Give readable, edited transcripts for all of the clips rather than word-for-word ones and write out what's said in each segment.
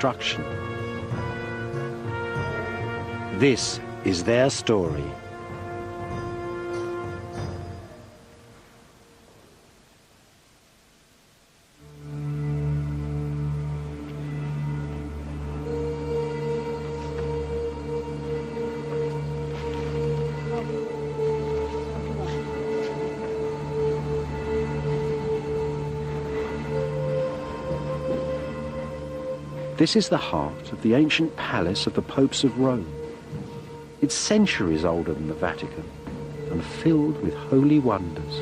destruction. This is their story. This is the heart of the ancient palace of the popes of Rome. It's centuries older than the Vatican and filled with holy wonders.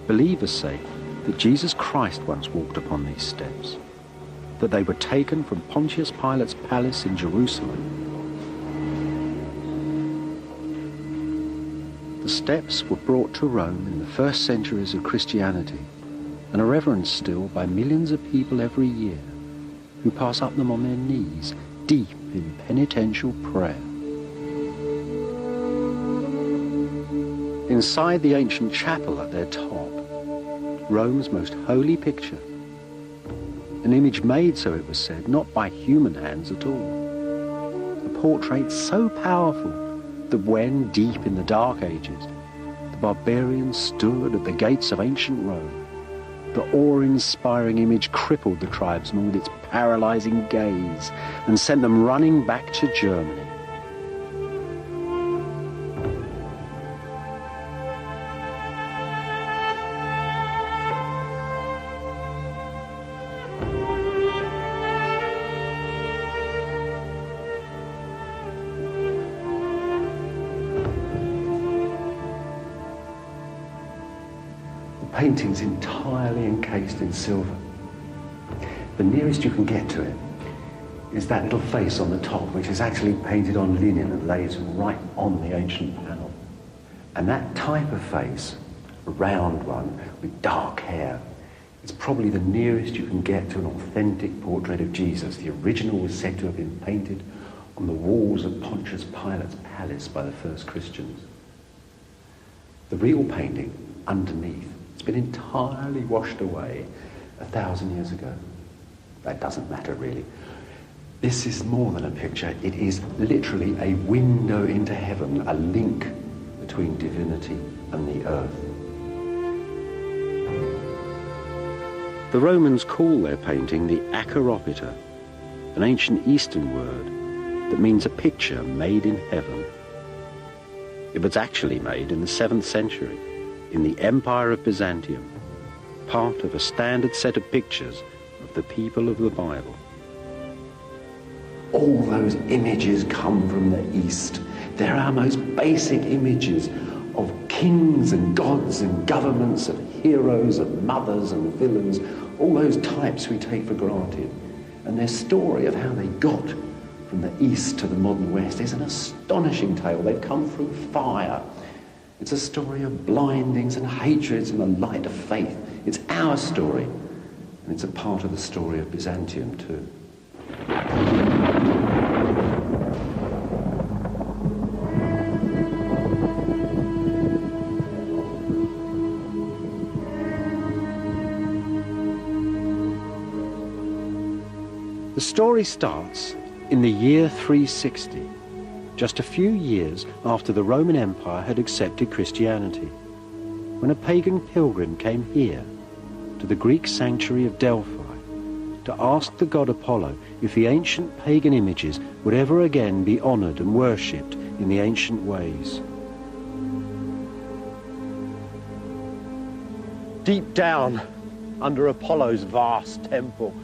Believers say that Jesus Christ once walked upon these steps, that they were taken from Pontius Pilate's palace in Jerusalem. The steps were brought to Rome in the first centuries of Christianity and are reverenced still by millions of people every year who pass up them on their knees, deep in penitential prayer. Inside the ancient chapel at their top, Rome's most holy picture, an image made, so it was said, not by human hands at all. A portrait so powerful that when, deep in the Dark Ages, the barbarians stood at the gates of ancient Rome, the awe-inspiring image crippled the tribesmen with its paralyzing gaze and sent them running back to Germany. Painting's entirely encased in silver. The nearest you can get to it is that little face on the top, which is actually painted on linen and lays right on the ancient panel. And that type of face, a round one with dark hair, is probably the nearest you can get to an authentic portrait of Jesus. The original was said to have been painted on the walls of Pontius Pilate's palace by the first Christians. The real painting, underneath, it's been entirely washed away 1,000 years ago. That doesn't matter, really. This is more than a picture. It is literally a window into heaven, a link between divinity and the earth. The Romans call their painting the Acheiropita, an ancient Eastern word that means a picture made in heaven. It was actually made in the 7th century in the Empire of Byzantium, part of a standard set of pictures of the people of the Bible. All those images come from the East. They're our most basic images of kings and gods and governments, of heroes and mothers and villains, all those types we take for granted. And their story of how they got from the East to the modern West is an astonishing tale. They've come through fire. It's a story of blindings and hatreds and the light of faith. It's our story, and it's a part of the story of Byzantium too. The story starts in the year 360. Just a few years after the Roman Empire had accepted Christianity, when a pagan pilgrim came here to the Greek sanctuary of Delphi to ask the god Apollo if the ancient pagan images would ever again be honored and worshipped in the ancient ways. Deep down, under Apollo's vast temple,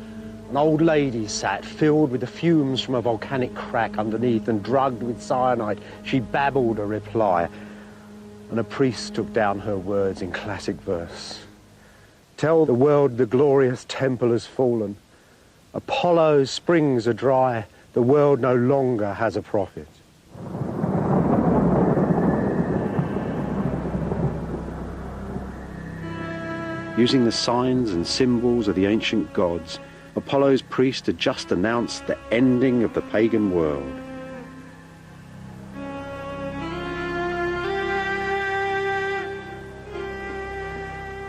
an old lady sat, filled with the fumes from a volcanic crack underneath and drugged with cyanide. She babbled a reply, and a priest took down her words in classic verse. Tell the world the glorious temple has fallen. Apollo's springs are dry. The world no longer has a prophet. Using the signs and symbols of the ancient gods, Apollo's priest had just announced the ending of the pagan world.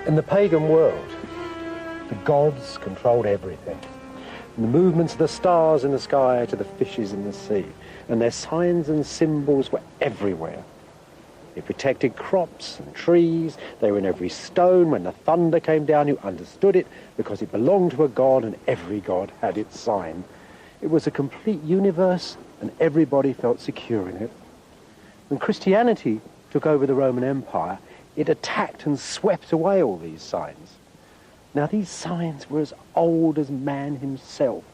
In the pagan world, The gods controlled everything. From the movements of the stars in the sky to the fishes in the sea. And their signs and symbols were everywhere. They protected crops and trees. They were in every stone. When the thunder came down, you understood it because it belonged to a god, and every god had its sign. It was a complete universe, and everybody felt secure in it. When Christianity took over the Roman Empire, it attacked and swept away all these signs. Now, these signs were as old as man himself.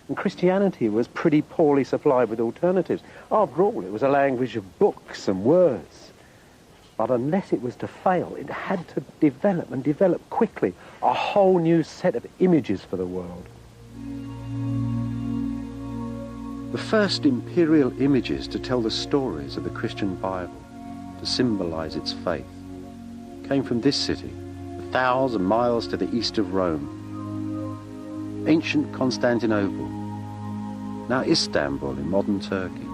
And Christianity was pretty poorly supplied with alternatives. After all, it was a language of books and words. But unless it was to fail, it had to develop, and develop quickly, a whole new set of images for the world. The first imperial images to tell the stories of the Christian Bible, to symbolize its faith, came from this city, 1,000 miles to the east of Rome. Ancient Constantinople, now Istanbul in modern Turkey.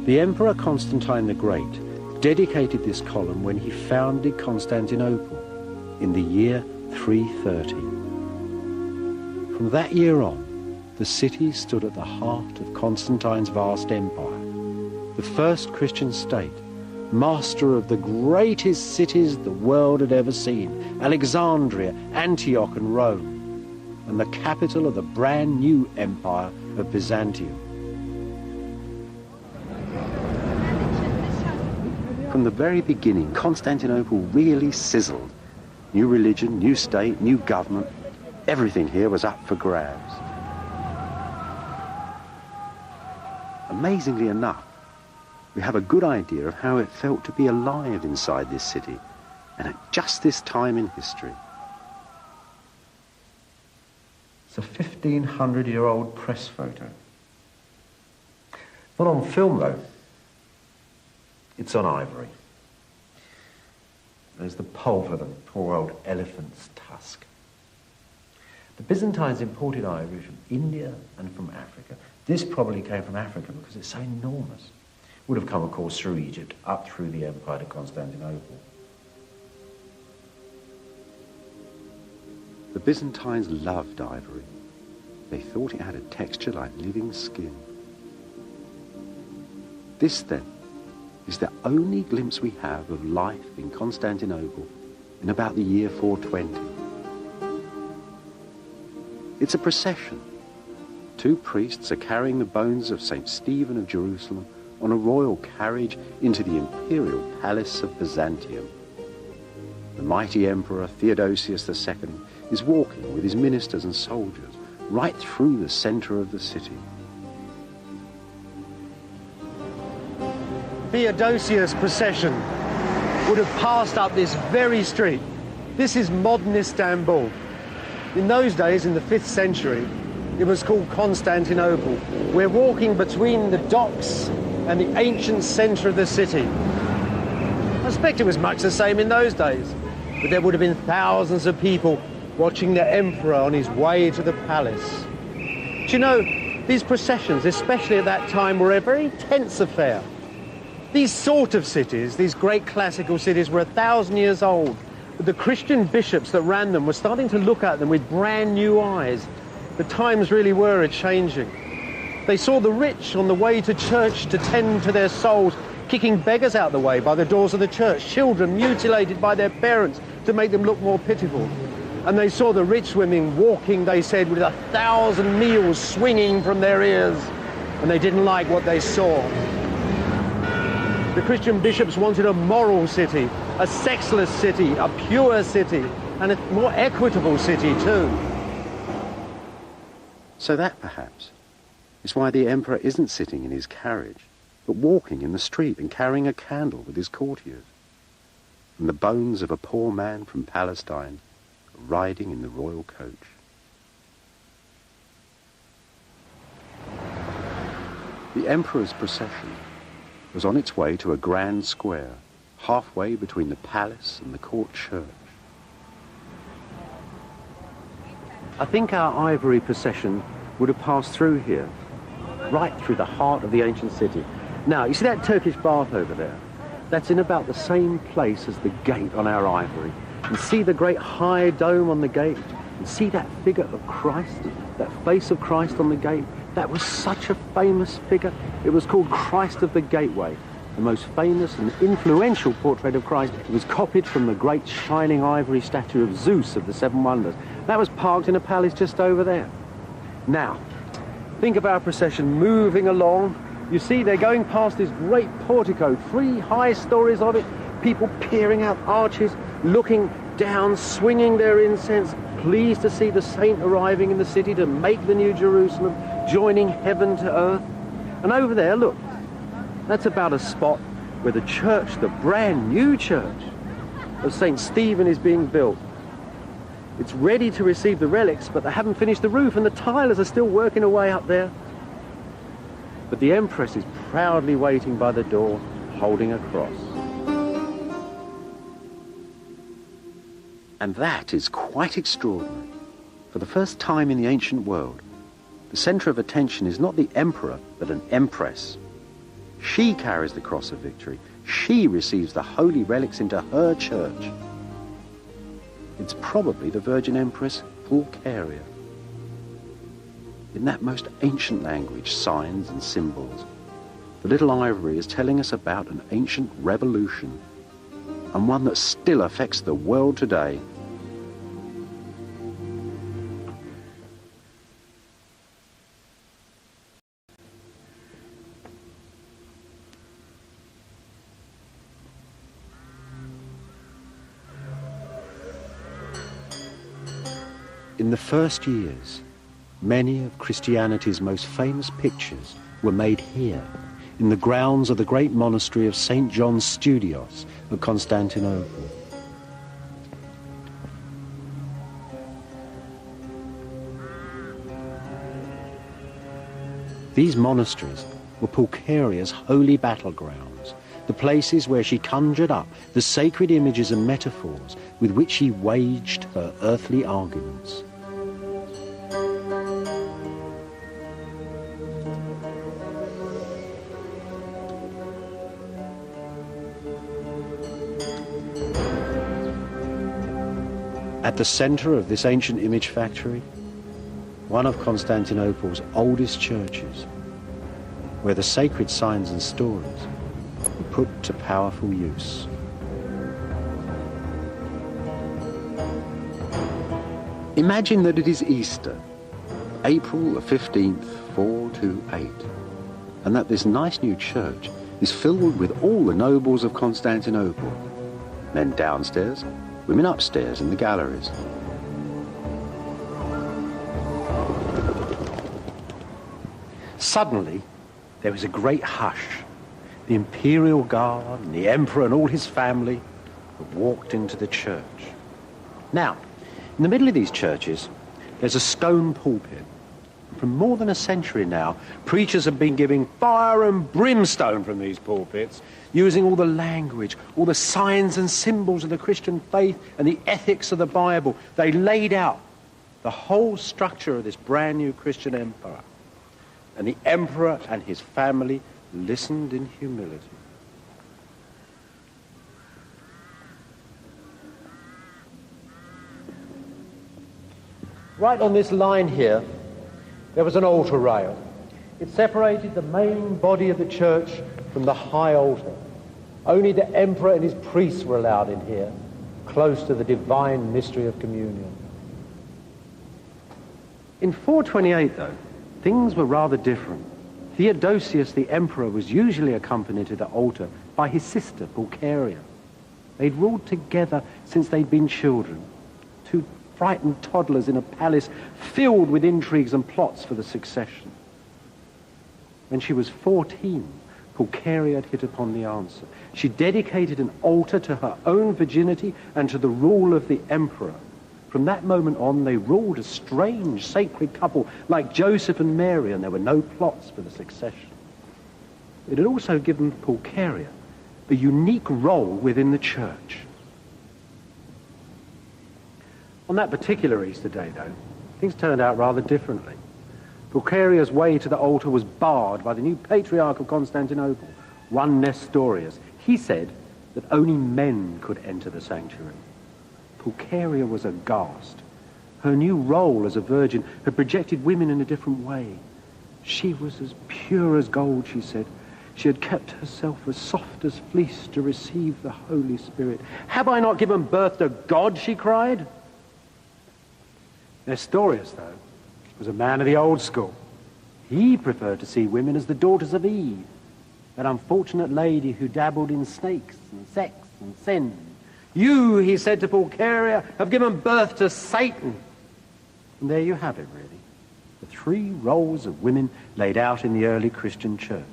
The Emperor Constantine the Great dedicated this column when he founded Constantinople in the year 330. From that year on, the city stood at the heart of Constantine's vast empire, the first Christian state, master of the greatest cities the world had ever seen, Alexandria, Antioch and Rome, and the capital of the brand new empire of Byzantium. From the very beginning, Constantinople really sizzled. New religion, new state, new government, everything here was up for grabs. Amazingly enough, we have a good idea of how it felt to be alive inside this city, and at just this time in history. It's a 1,500-year-old press photo. Not on film, though. It's on ivory. There's the pulp of the poor old elephant's tusk. The Byzantines imported ivory from India and from Africa. This probably came from Africa because it's so enormous. Would have come, of course, through Egypt, up through the empire to Constantinople. The Byzantines loved ivory. They thought it had a texture like living skin. This, then, is the only glimpse we have of life in Constantinople in about the year 420. It's a procession. 2 priests are carrying the bones of St. Stephen of Jerusalem on a royal carriage into the imperial palace of Byzantium. The mighty emperor Theodosius II is walking with his ministers and soldiers right through the center of the city. Theodosius' procession would have passed up this very street. This is modern Istanbul. In those days, in the 5th century, it was called Constantinople. We're walking between the docks and the ancient center of the city. I suspect it was much the same in those days, but there would have been thousands of people watching the emperor on his way to the palace. Do you know, these processions, especially at that time, were a very tense affair. These sort of cities, these great classical cities, were 1,000 years old. But the Christian bishops that ran them were starting to look at them with brand new eyes. The times really were a-changing. They saw the rich on the way to church to tend to their souls, kicking beggars out the way by the doors of the church, children mutilated by their parents to make them look more pitiful. And they saw the rich women walking, they said, with 1,000 meals swinging from their ears. And they didn't like what they saw. The Christian bishops wanted a moral city, a sexless city, a pure city, and a more equitable city too. So that, perhaps, is why the emperor isn't sitting in his carriage, but walking in the street and carrying a candle with his courtiers. And the bones of a poor man from Palestine are riding in the royal coach. The emperor's procession was on its way to a grand square, halfway between the palace and the court church. I think our ivory procession would have passed through here, right through the heart of the ancient city. Now, you see that Turkish bath over there? that's in about the same place as the gate on our ivory. And see the great high dome on the gate? And see that figure of Christ, that face of Christ on the gate? That was such a famous figure. It was called Christ of the Gateway, the most famous and influential portrait of Christ. It was copied from the great shining ivory statue of Zeus of the Seven Wonders. That was parked in a palace just over there. Now, think of our procession moving along. You see, they're going past this great portico, 3 high stories of it, people peering out arches, looking down, swinging their incense, pleased to see the saint arriving in the city to make the New Jerusalem, joining heaven to earth. And over there, look, that's about a spot where the church, the brand new church of St. Stephen is being built. It's ready to receive the relics, but they haven't finished the roof, and the tilers are still working away up there. But the Empress is proudly waiting by the door, holding a cross. And that is quite extraordinary. For the first time in the ancient world, the centre of attention is not the emperor, but an empress. She carries the cross of victory. She receives the holy relics into her church. It's probably the Virgin Empress Pulcheria. In that most ancient language, signs and symbols, the little ivory is telling us about an ancient revolution, and one that still affects the world today. In the first years, many of Christianity's most famous pictures were made here, in the grounds of the great monastery of St. John Studios of Constantinople. These monasteries were Pulcheria's holy battlegrounds, the places where she conjured up the sacred images and metaphors with which she waged her earthly arguments. At the center of this ancient image factory, one of Constantinople's oldest churches, where the sacred signs and stories were put to powerful use. Imagine that it is Easter, April the 15th, 428, and that this nice new church is filled with all the nobles of Constantinople, men downstairs, women upstairs in the galleries. Suddenly, there was a great hush. The Imperial Guard and the Emperor and all his family walked into the church. Now, in the middle of these churches, there's a stone pulpit. For more than a century now, preachers have been giving fire and brimstone from these pulpits, using all the language, all the signs and symbols of the Christian faith and the ethics of the Bible. They laid out the whole structure of this brand new Christian empire. And the emperor and his family listened in humility. Right on this line here, there was an altar rail. It separated the main body of the church from the high altar. Only the emperor and his priests were allowed in here, close to the divine mystery of communion. In 428, though, things were rather different. Theodosius, the emperor, was usually accompanied to the altar by his sister, Pulcheria. They'd ruled together since they'd been children, two frightened toddlers in a palace filled with intrigues and plots for the succession. When she was 14, Pulcheria had hit upon the answer. She dedicated an altar to her own virginity and to the rule of the emperor. From that moment on, they ruled a strange, sacred couple like Joseph and Mary, and there were no plots for the succession. It had also given Pulcheria a unique role within the church. On that particular Easter day, though, things turned out rather differently. Pulcheria's way to the altar was barred by the new Patriarch of Constantinople, one Nestorius. He said that only men could enter the sanctuary. Pulcheria was aghast. Her new role as a virgin had projected women in a different way. She was as pure as gold, she said. She had kept herself as soft as fleece to receive the Holy Spirit. Have I not given birth to God, she cried. Nestorius, though, was a man of the old school. He preferred to see women as the daughters of Eve, that unfortunate lady who dabbled in snakes and sex and sin. You, he said to Pulcheria, have given birth to Satan. And there you have it, really. The three roles of women laid out in the early Christian church.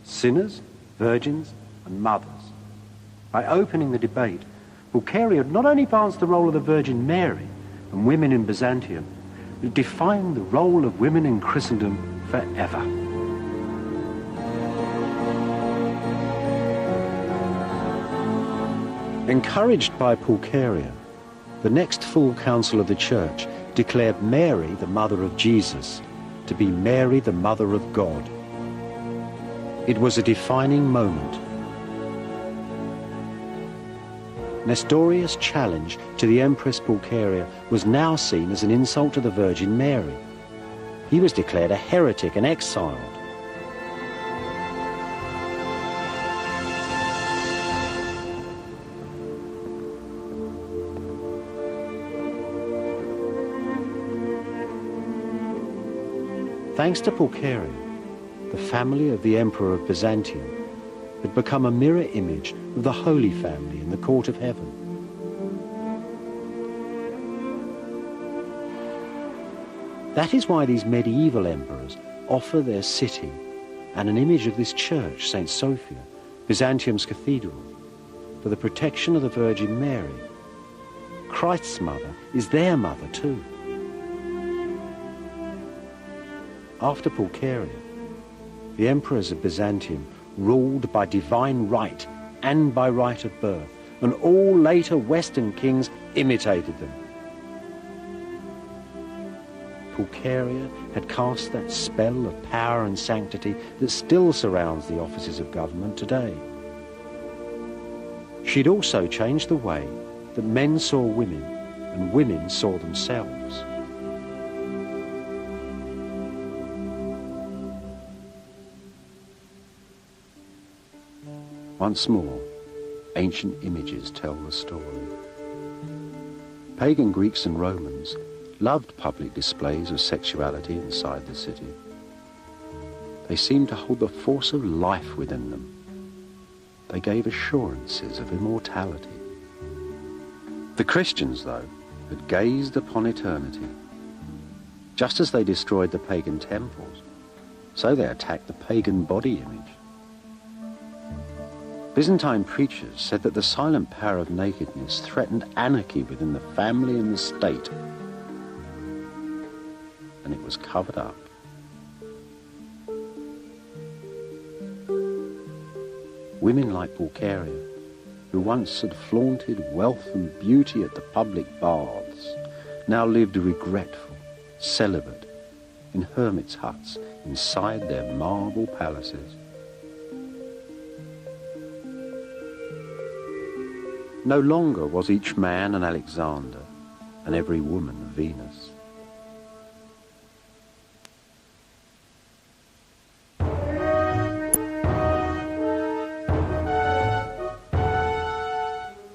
Sinners, virgins, and mothers. By opening the debate, Pulcheria not only advanced the role of the Virgin Mary and women in Byzantium, but defined the role of women in Christendom forever. Encouraged by Pulcheria, the next full council of the church declared Mary, the mother of Jesus, to be Mary, the mother of God. It was a defining moment. Nestorius' challenge to the Empress Pulcheria was now seen as an insult to the Virgin Mary. He was declared a heretic and exiled. Thanks to Pulcheria, the family of the Emperor of Byzantium had become a mirror image of the Holy Family in the court of heaven. That is why these medieval emperors offer their city and an image of this church, St. Sophia, Byzantium's cathedral, for the protection of the Virgin Mary. Christ's mother is their mother too. After Pulcheria, the emperors of Byzantium ruled by divine right and by right of birth, and all later Western kings imitated them. Pulcheria had cast that spell of power and sanctity that still surrounds the offices of government today. She'd also changed the way that men saw women and women saw themselves. Once more, ancient images tell the story. Pagan Greeks and Romans loved public displays of sexuality inside the city. They seemed to hold the force of life within them. They gave assurances of immortality. The Christians, though, had gazed upon eternity. Just as they destroyed the pagan temples, so they attacked the pagan body image. Byzantine preachers said that the silent power of nakedness threatened anarchy within the family and the state, and it was covered up. Women like Pulcheria, who once had flaunted wealth and beauty at the public baths, now lived regretful, celibate, in hermits' huts inside their marble palaces. No longer was each man an Alexander and every woman a Venus.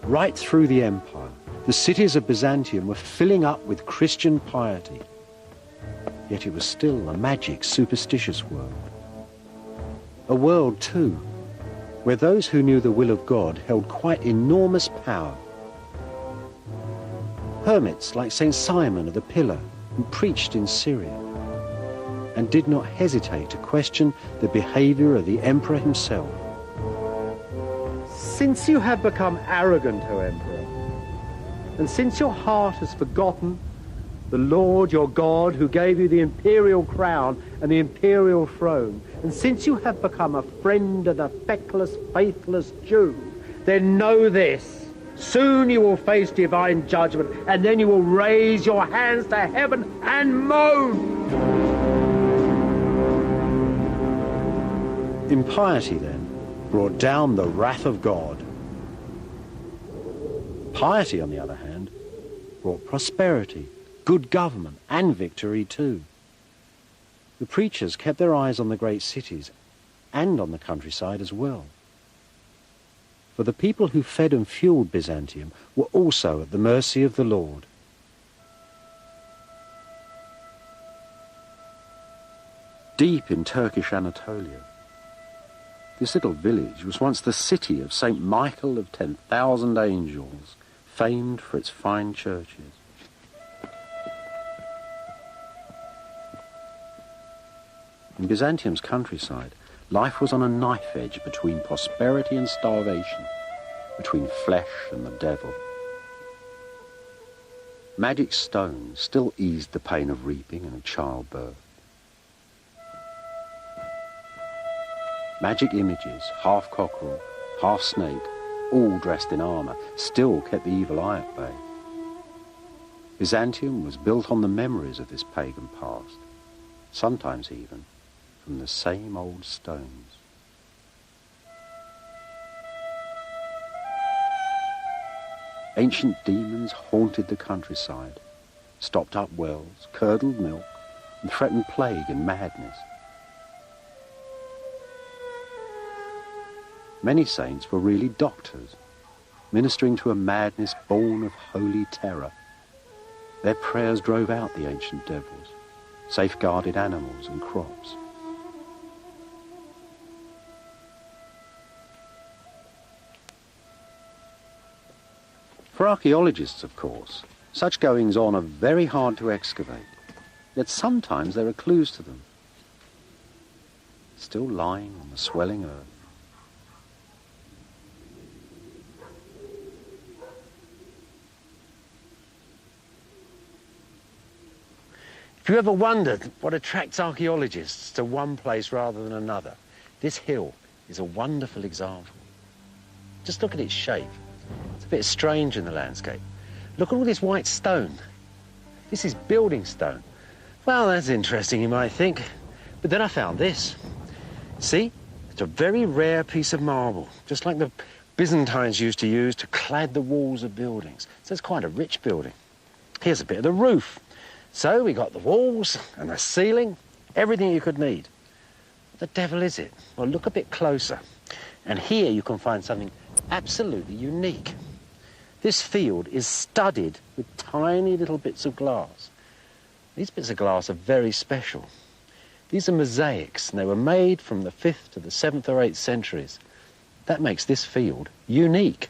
Right through the empire, the cities of Byzantium were filling up with Christian piety. Yet it was still a magic, superstitious world. A world, too, where those who knew the will of God held quite enormous power. Hermits like St. Simon of the Pillar, who preached in Syria, and did not hesitate to question the behavior of the emperor himself. Since you have become arrogant, O Emperor, and since your heart has forgotten the Lord your God who gave you the imperial crown and the imperial throne, and since you have become a friend of the feckless, faithless Jew, then know this: soon you will face divine judgment, and then you will raise your hands to heaven and moan. Impiety, then, brought down the wrath of God. Piety, on the other hand, brought prosperity, good government, and victory too. The preachers kept their eyes on the great cities and on the countryside as well. For the people who fed and fueled Byzantium were also at the mercy of the Lord. Deep in Turkish Anatolia, this little village was once the city of St. Michael of 10,000 Angels, famed for its fine churches. In Byzantium's countryside, life was on a knife edge between prosperity and starvation, between flesh and the devil. Magic stones still eased the pain of reaping and of childbirth. Magic images, half cockerel, half snake, all dressed in armour, still kept the evil eye at bay. Byzantium was built on the memories of this pagan past, sometimes even from the same old stones. Ancient demons haunted the countryside, stopped up wells, curdled milk, and threatened plague and madness. Many saints were really doctors, ministering to a madness born of holy terror. Their prayers drove out the ancient devils, safeguarded animals and crops. For archaeologists, of course, such goings-on are very hard to excavate, yet sometimes there are clues to them, still lying on the swelling earth. If you ever wondered what attracts archaeologists to one place rather than another, this hill is a wonderful example. Just look at its shape. It's a bit strange in the landscape. Look at all this white stone. This is building stone. Well, that's interesting, you might think. But then I found this. See? It's a very rare piece of marble, just like the Byzantines used to use to clad the walls of buildings. So it's quite a rich building. Here's a bit of the roof. So we got the walls and the ceiling, everything you could need. What the devil is it? Well, look a bit closer. And here you can find something absolutely unique. This field is studded with tiny little bits of glass. These bits of glass are very special. These are mosaics, and they were made from the 5th to the 7th or 8th centuries. That makes this field unique.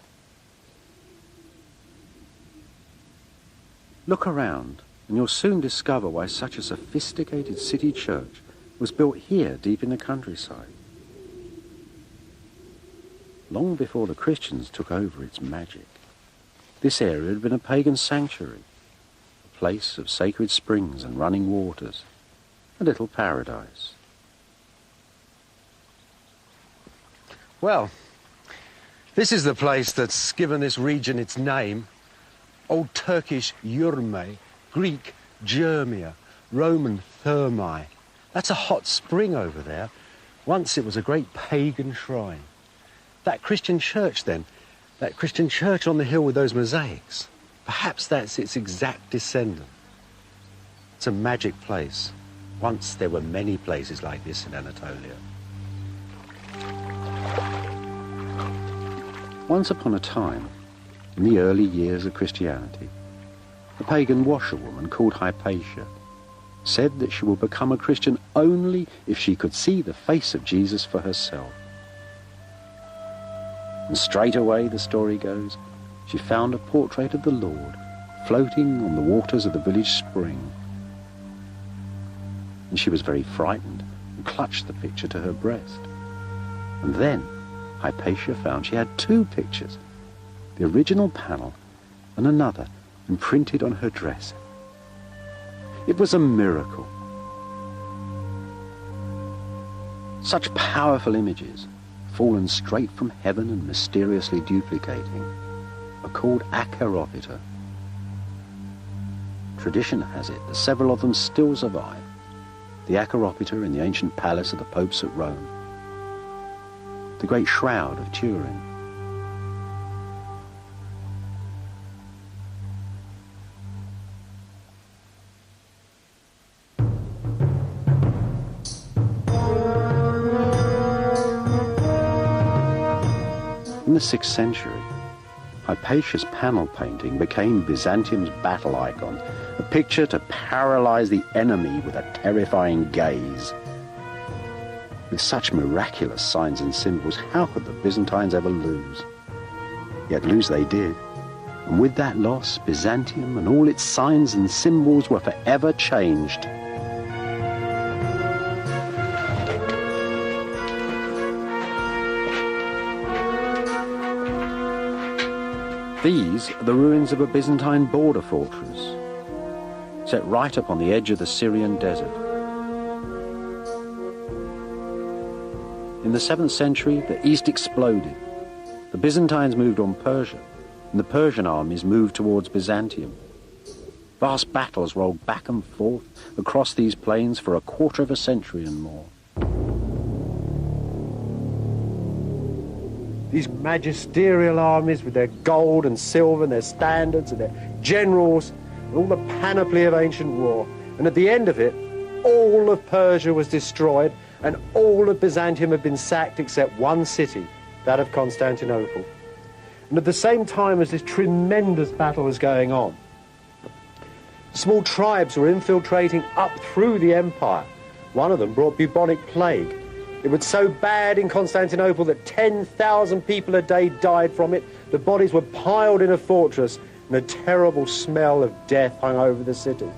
Look around, and you'll soon discover why such a sophisticated city church was built here deep in the countryside. Long before the Christians took over its magic, this area had been a pagan sanctuary, a place of sacred springs and running waters, a little paradise. Well, this is the place that's given this region its name. Old Turkish Yurme, Greek Germia, Roman Thermae. That's a hot spring over there. Once it was a great pagan shrine. That Christian church then, that Christian church on the hill with those mosaics, perhaps that's its exact descendant. It's a magic place. Once there were many places like this in Anatolia. Once upon a time, in the early years of Christianity, a pagan washerwoman called Hypatia said that she would become a Christian only if she could see the face of Jesus for herself. And straight away, the story goes, she found a portrait of the Lord floating on the waters of the village spring. And she was very frightened and clutched the picture to her breast. And then Hypatia found she had two pictures, the original panel and another imprinted on her dress. It was a miracle. Such powerful images, fallen straight from heaven and mysteriously duplicating, are called acheropita. Tradition has it that several of them still survive. The acheropita in the ancient palace of the popes at Rome, the great shroud of Turin. In the 6th century, Hypatia's panel painting became Byzantium's battle icon, a picture to paralyze the enemy with a terrifying gaze. With such miraculous signs and symbols, how could the Byzantines ever lose? Yet lose they did, and with that loss, Byzantium and all its signs and symbols were forever changed. These are the ruins of a Byzantine border fortress, set right upon the edge of the Syrian desert. In the 7th century, the east exploded. The Byzantines moved on Persia, and the Persian armies moved towards Byzantium. Vast battles rolled back and forth across these plains for a quarter of a century and more. These magisterial armies with their gold and silver and their standards and their generals and all the panoply of ancient war. And at the end of it, all of Persia was destroyed and all of Byzantium had been sacked except one city, that of Constantinople. And at the same time as this tremendous battle was going on, small tribes were infiltrating up through the empire. One of them brought bubonic plague. It was so bad in Constantinople that 10,000 people a day died from it. The bodies were piled in a fortress, and a terrible smell of death hung over the city.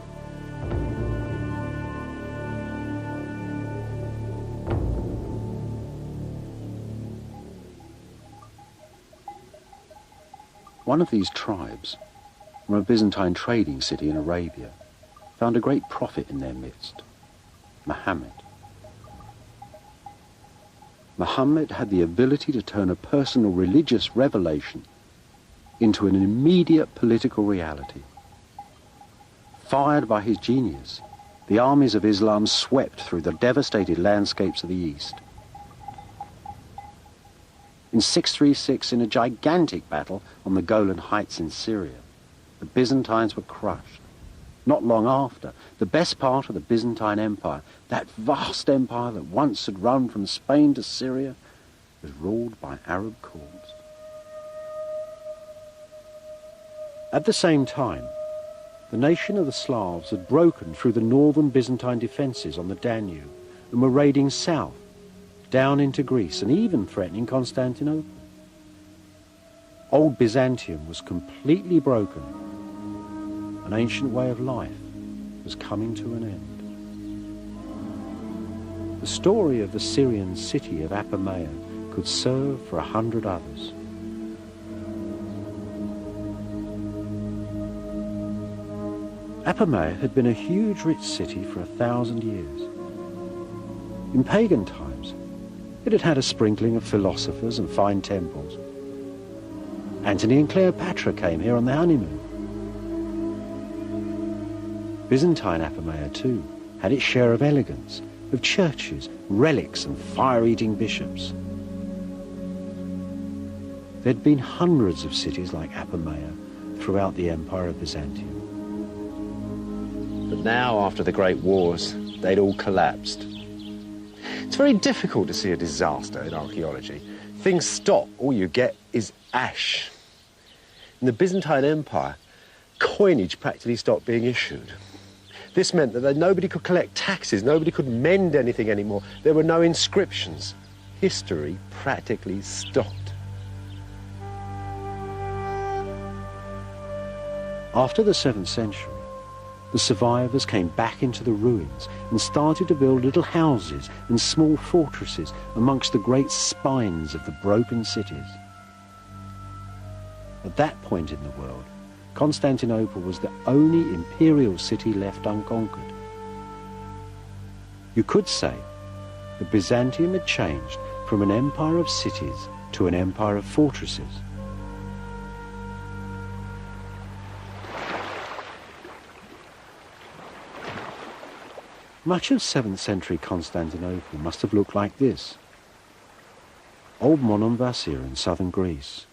One of these tribes, from a Byzantine trading city in Arabia, found a great prophet in their midst, Muhammad. Muhammad had the ability to turn a personal religious revelation into an immediate political reality. Fired by his genius, the armies of Islam swept through the devastated landscapes of the East. In 636, in a gigantic battle on the Golan Heights in Syria, the Byzantines were crushed. Not long after, the best part of the Byzantine Empire, that vast empire that once had run from Spain to Syria, was ruled by Arab courts. At the same time, the nation of the Slavs had broken through the northern Byzantine defences on the Danube and were raiding south, down into Greece and even threatening Constantinople. Old Byzantium was completely broken. An ancient way of life was coming to an end. The story of the Syrian city of Apamea could serve for 100 others. Apamea had been a huge rich city for 1,000 years. In pagan times, it had had a sprinkling of philosophers and fine temples. Antony and Cleopatra came here on their honeymoon. Byzantine Apamea, too, had its share of elegance, of churches, relics and fire-eating bishops. There'd been hundreds of cities like Apamea throughout the Empire of Byzantium. But now, after the Great Wars, they'd all collapsed. It's very difficult to see a disaster in archaeology. Things stop, all you get is ash. In the Byzantine Empire, coinage practically stopped being issued. This meant that nobody could collect taxes, nobody could mend anything anymore. There were no inscriptions. History practically stopped. After the 7th century, the survivors came back into the ruins and started to build little houses and small fortresses amongst the great spines of the broken cities. At that point in the world, Constantinople was the only imperial city left unconquered. You could say that Byzantium had changed from an empire of cities to an empire of fortresses. Much of 7th century Constantinople must have looked like this. Old Monemvasia in southern Greece.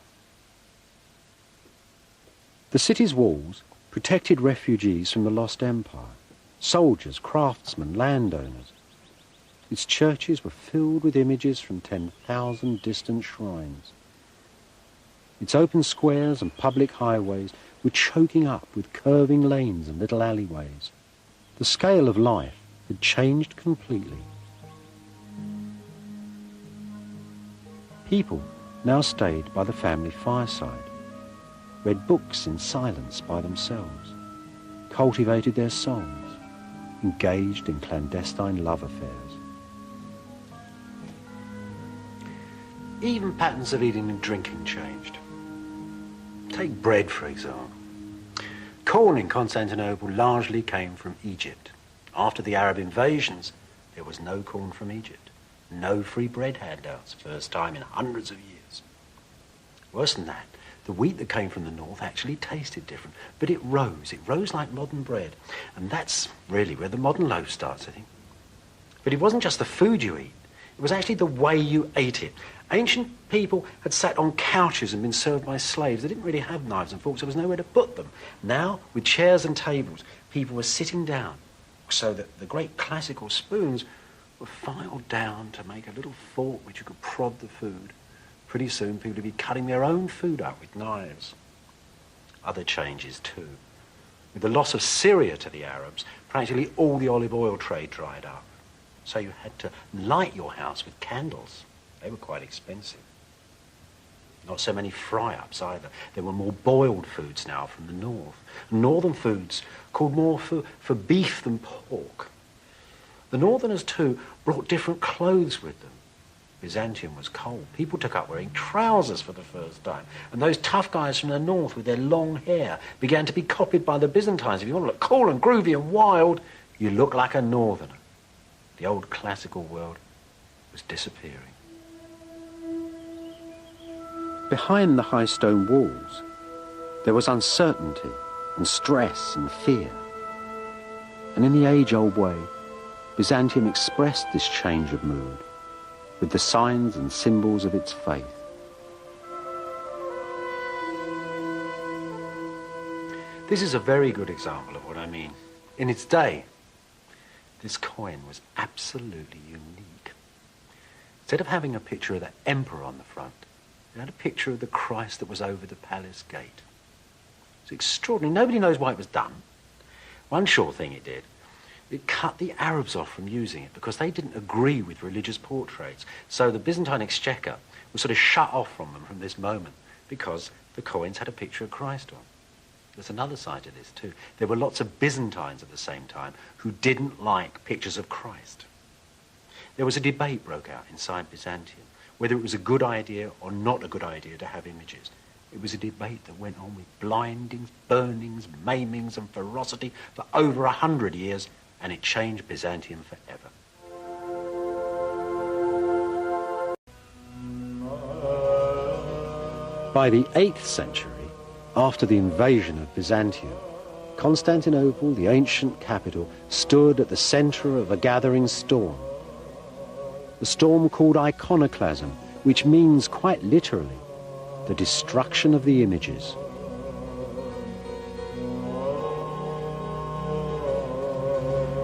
The city's walls protected refugees from the lost empire, soldiers, craftsmen, landowners. Its churches were filled with images from 10,000 distant shrines. Its open squares and public highways were choking up with curving lanes and little alleyways. The scale of life had changed completely. People now stayed by the family fireside, read books in silence by themselves, cultivated their souls, engaged in clandestine love affairs. Even patterns of eating and drinking changed. Take bread, for example. Corn in Constantinople largely came from Egypt. After the Arab invasions, there was no corn from Egypt. No free bread handouts, first time in hundreds of years. Worse than that, the wheat that came from the north actually tasted different, but it rose like modern bread. And that's really where the modern loaf starts, I think. But it wasn't just the food you eat, it was actually the way you ate it. Ancient people had sat on couches and been served by slaves. They didn't really have knives and forks, there was nowhere to put them. Now, with chairs and tables, people were sitting down so that the great classical spoons were filed down to make a little fork which you could prod the food. Pretty soon people would be cutting their own food up with knives. Other changes too. With the loss of Syria to the Arabs, practically all the olive oil trade dried up. So you had to light your house with candles. They were quite expensive. Not so many fry-ups either. There were more boiled foods now from the north. Northern foods called more for beef than pork. The northerners too brought different clothes with them. Byzantium was cold. People took up wearing trousers for the first time. And those tough guys from the north with their long hair began to be copied by the Byzantines. If you want to look cool and groovy and wild, you look like a northerner. The old classical world was disappearing. Behind the high stone walls, there was uncertainty and stress and fear. And in the age-old way, Byzantium expressed this change of mood with the signs and symbols of its faith. This is a very good example of what I mean. In its day, this coin was absolutely unique. Instead of having a picture of the emperor on the front, it had a picture of the Christ that was over the palace gate. It's extraordinary. Nobody knows why it was done. One sure thing it did. It cut the Arabs off from using it because they didn't agree with religious portraits. So the Byzantine exchequer was sort of shut off from them from this moment because the coins had a picture of Christ on. There's another side to this too. There were lots of Byzantines at the same time who didn't like pictures of Christ. There was a debate broke out inside Byzantium whether it was a good idea or not a good idea to have images. It was a debate that went on with blindings, burnings, maimings and ferocity for over 100 years, and it changed Byzantium forever. By the 8th century, after the invasion of Byzantium, Constantinople, the ancient capital, stood at the centre of a gathering storm. The storm called iconoclasm, which means quite literally the destruction of the images.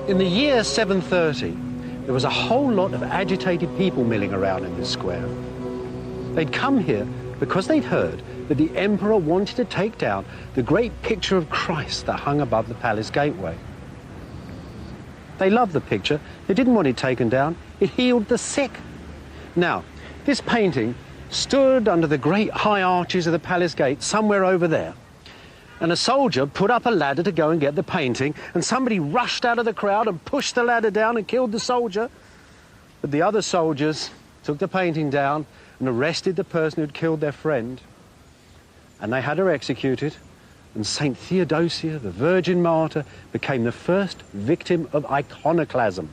In the year 730, there was a whole lot of agitated people milling around in this square. They'd come here because they'd heard that the emperor wanted to take down the great picture of Christ that hung above the palace gateway. They loved the picture. They didn't want it taken down. It healed the sick. Now, this painting stood under the great high arches of the palace gate somewhere over there. And a soldier put up a ladder to go and get the painting, and somebody rushed out of the crowd and pushed the ladder down and killed the soldier. But the other soldiers took the painting down and arrested the person who'd killed their friend. And they had her executed, and Saint Theodosia, the Virgin Martyr, became the first victim of iconoclasm.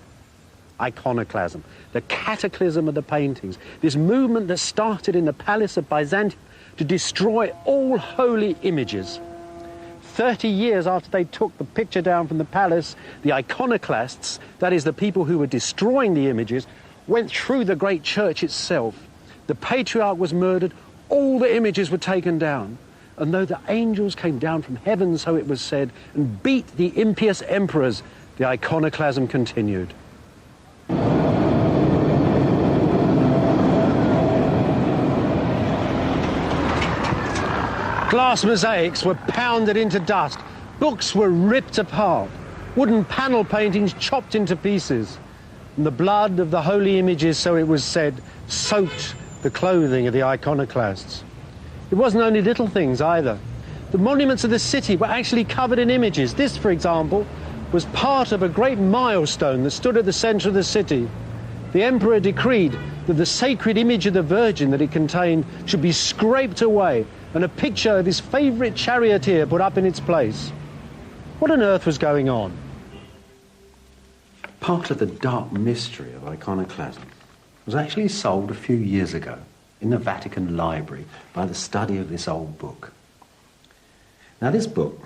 Iconoclasm, the cataclysm of the paintings, this movement that started in the palace of Byzantium to destroy all holy images. 30 years after they took the picture down from the palace, the iconoclasts, that is the people who were destroying the images, went through the great church itself, The patriarch was murdered, all the images were taken down, and though the angels came down from heaven, so it was said, and beat the impious emperors, the iconoclasm continued. Glass mosaics were pounded into dust, books were ripped apart, wooden panel paintings chopped into pieces, and the blood of the holy images, so it was said, soaked the clothing of the iconoclasts. It wasn't only little things either. The monuments of the city were actually covered in images. This, for example, was part of a great milestone that stood at the center of the city. The emperor decreed that the sacred image of the Virgin that it contained should be scraped away and a picture of his favorite charioteer put up in its place. What on earth was going on? Part of the dark mystery of iconoclasm was actually solved a few years ago in the Vatican Library by the study of this old book. Now this book,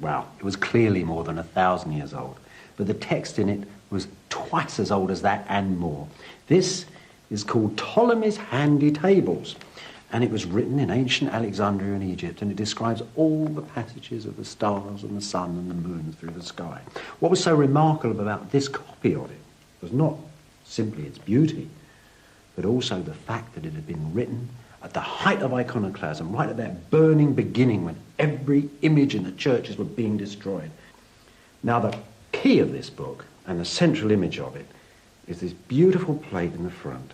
well, it was clearly more than 1,000 years old, but the text in it was twice as old as that and more. This is called Ptolemy's Handy Tables, and it was written in ancient Alexandria in Egypt, and it describes all the passages of the stars and the sun and the moon through the sky. What was so remarkable about this copy of it was not simply its beauty, but also the fact that it had been written at the height of iconoclasm, right at that burning beginning when every image in the churches were being destroyed. Now the key of this book, and the central image of it, is this beautiful plate in the front.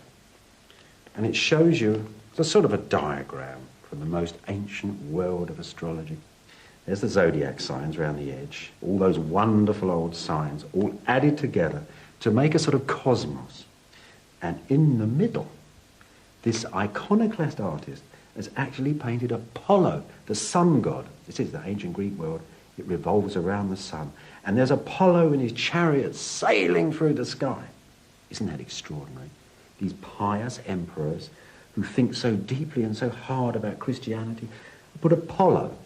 And it shows you, it's a sort of a diagram from the most ancient world of astrology. There's the zodiac signs around the edge, all those wonderful old signs, all added together to make a sort of cosmos. And in the middle, this iconoclast artist has actually painted Apollo, the sun god. This is the ancient Greek world. It revolves around the sun. And there's Apollo in his chariot sailing through the sky. Isn't that extraordinary? These pious emperors who think so deeply and so hard about Christianity put Apollo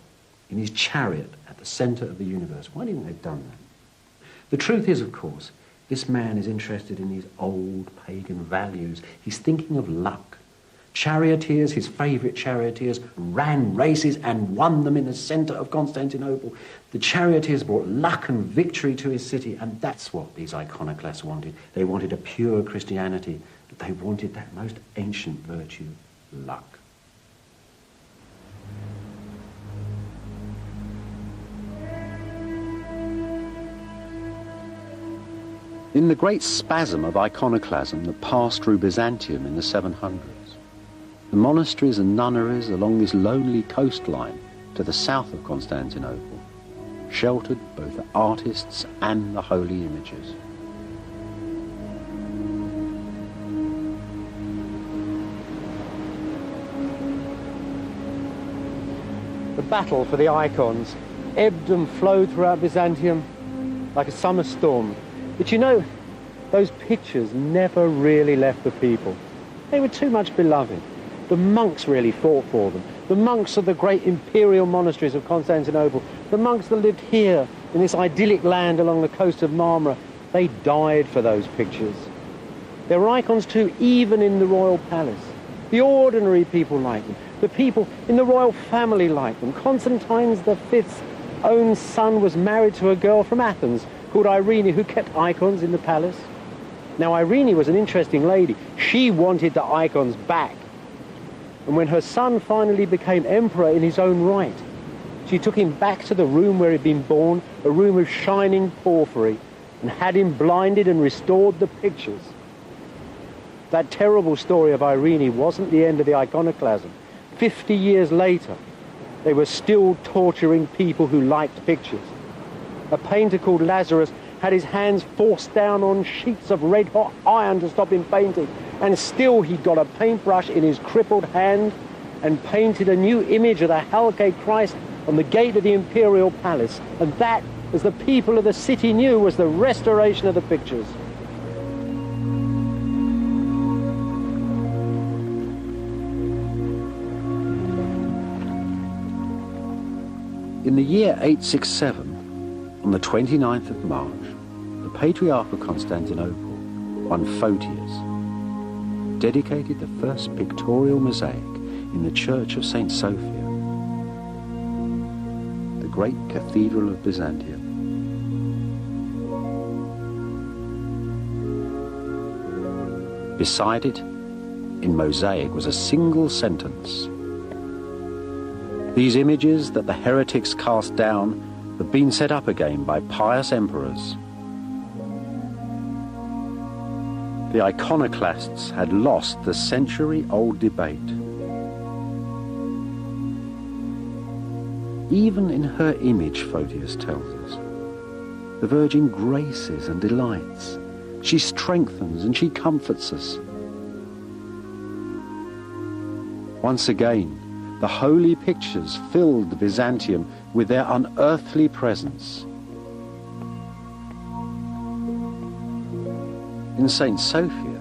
in his chariot at the center of the universe. Why do you think they've done that? The truth is, of course, this man is interested in these old pagan values. He's thinking of luck. Charioteers, his favorite charioteers, ran races and won them in the center of Constantinople. The charioteers brought luck and victory to his city, and that's what these iconoclasts wanted. They wanted a pure Christianity, but they wanted that most ancient virtue, luck. In the great spasm of iconoclasm that passed through Byzantium in the 700s, the monasteries and nunneries along this lonely coastline to the south of Constantinople sheltered both the artists and the holy images. The battle for the icons ebbed and flowed throughout Byzantium like a summer storm. But you know, those pictures never really left the people. They were too much beloved. The monks really fought for them. The monks of the great imperial monasteries of Constantinople, the monks that lived here in this idyllic land along the coast of Marmara, they died for those pictures. There were icons too, even in the royal palace. The ordinary people liked them. The people in the royal family liked them. Constantine V's own son was married to a girl from Athens called Irene, who kept icons in the palace. Now, Irene was an interesting lady. She wanted the icons back. And when her son finally became emperor in his own right, she took him back to the room where he'd been born, a room of shining porphyry, and had him blinded and restored the pictures. That terrible story of Irene wasn't the end of the iconoclasm. 50 years later, they were still torturing people who liked pictures. A painter called Lazarus had his hands forced down on sheets of red-hot iron to stop him painting, and still he got a paintbrush in his crippled hand and painted a new image of the Halkid Christ on the gate of the imperial palace. And that, as the people of the city knew, was the restoration of the pictures. In the year 867, on the 29th of March, the Patriarch of Constantinople, one Photius, dedicated the first pictorial mosaic in the church of St. Sophia, the great cathedral of Byzantium. Beside it, in mosaic, was a single sentence. These images that the heretics cast down have been set up again by pious emperors. The iconoclasts had lost the century-old debate. Even in her image, Photius tells us, the Virgin graces and delights. She strengthens and she comforts us. Once again, the holy pictures filled Byzantium with their unearthly presence. In St. Sophia,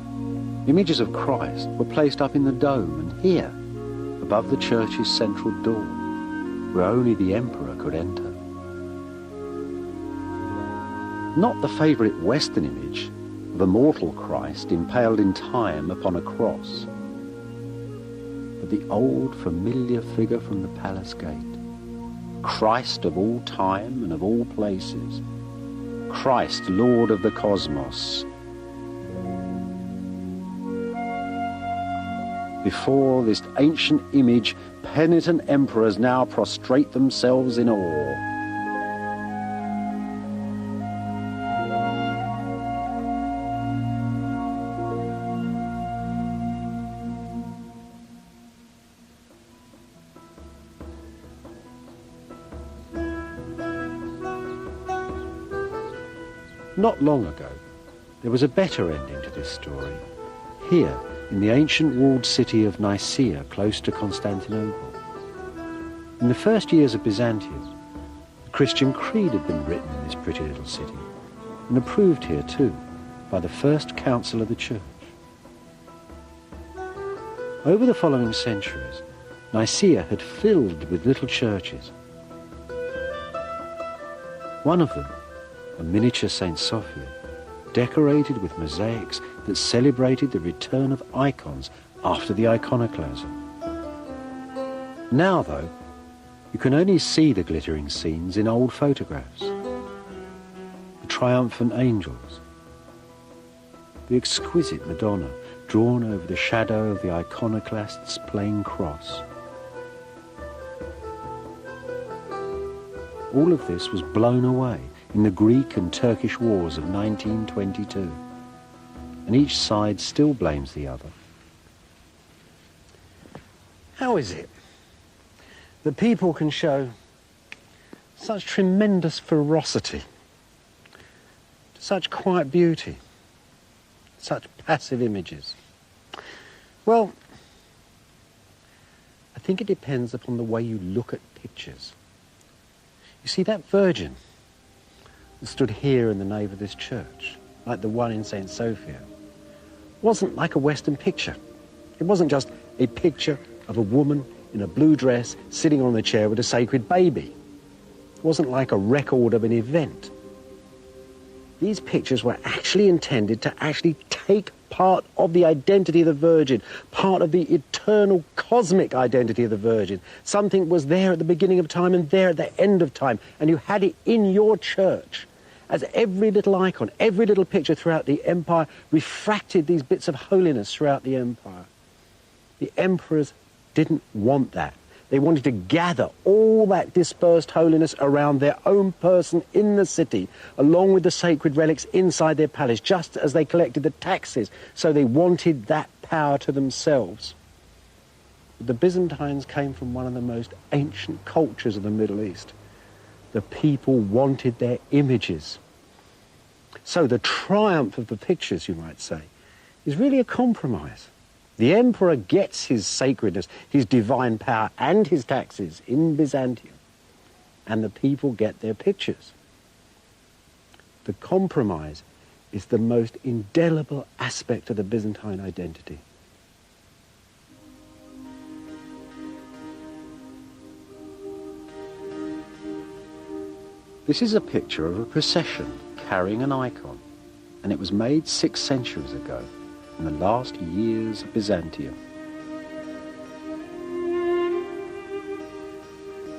images of Christ were placed up in the dome and here, above the church's central door, where only the emperor could enter. Not the favourite Western image of a mortal Christ impaled in time upon a cross, but the old familiar figure from the palace gate, Christ of all time and of all places, Christ, Lord of the cosmos. Before this ancient image, penitent emperors now prostrate themselves in awe. Not long ago, there was a better ending to this story. Here, in the ancient walled city of Nicaea, close to Constantinople. In the first years of Byzantium, the Christian creed had been written in this pretty little city, and approved here too, by the first council of the church. Over the following centuries, Nicaea had filled with little churches. One of them, a miniature St. Sophia, decorated with mosaics that celebrated the return of icons after the iconoclasm. Now, though, you can only see the glittering scenes in old photographs. The triumphant angels, the exquisite Madonna drawn over the shadow of the iconoclast's plain cross. All of this was blown away in the Greek and Turkish wars of 1922, and each side still blames the other. How is it that people can show such tremendous ferocity, such quiet beauty, such passive images? Well, I think it depends upon the way you look at pictures. You see, that Virgin that stood here in the nave of this church, like the one in St. Sophia, wasn't like a Western picture. It wasn't just a picture of a woman in a blue dress sitting on a chair with a sacred baby. It wasn't like a record of an event. These pictures were actually intended to actually take part of the identity of the Virgin, part of the eternal cosmic identity of the Virgin. Something was there at the beginning of time and there at the end of time, and you had it in your church. As every little icon, every little picture throughout the empire refracted these bits of holiness throughout the empire. The emperors didn't want that. They wanted to gather all that dispersed holiness around their own person in the city, along with the sacred relics inside their palace, just as they collected the taxes. So they wanted that power to themselves. But the Byzantines came from one of the most ancient cultures of the Middle East. The people wanted their images. So the triumph of the pictures, you might say, is really a compromise. The emperor gets his sacredness, his divine power, and his taxes in Byzantium, and the people get their pictures. The compromise is the most indelible aspect of the Byzantine identity. This is a picture of a procession carrying an icon, and it was made 6 centuries ago. in the last years of Byzantium.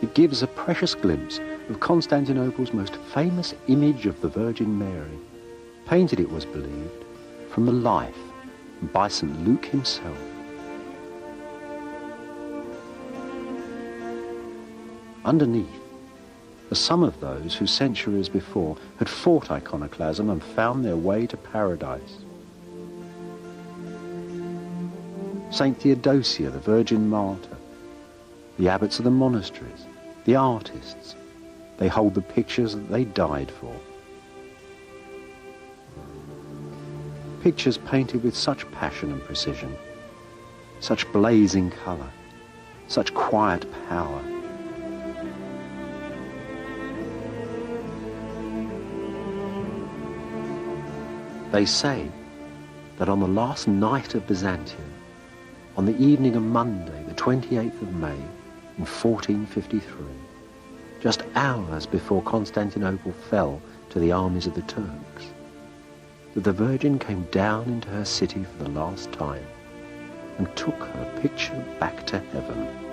It gives a precious glimpse of Constantinople's most famous image of the Virgin Mary, painted, it was believed, from the life by St. Luke himself. Underneath are some of those who centuries before had fought iconoclasm and found their way to paradise. Saint Theodosia, the Virgin Martyr, the abbots of the monasteries, the artists, they hold the pictures that they died for. Pictures painted with such passion and precision, such blazing colour, such quiet power. They say that on the last night of Byzantium, on the evening of Monday, the 28th of May, in 1453, just hours before Constantinople fell to the armies of the Turks, that the Virgin came down into her city for the last time and took her picture back to heaven.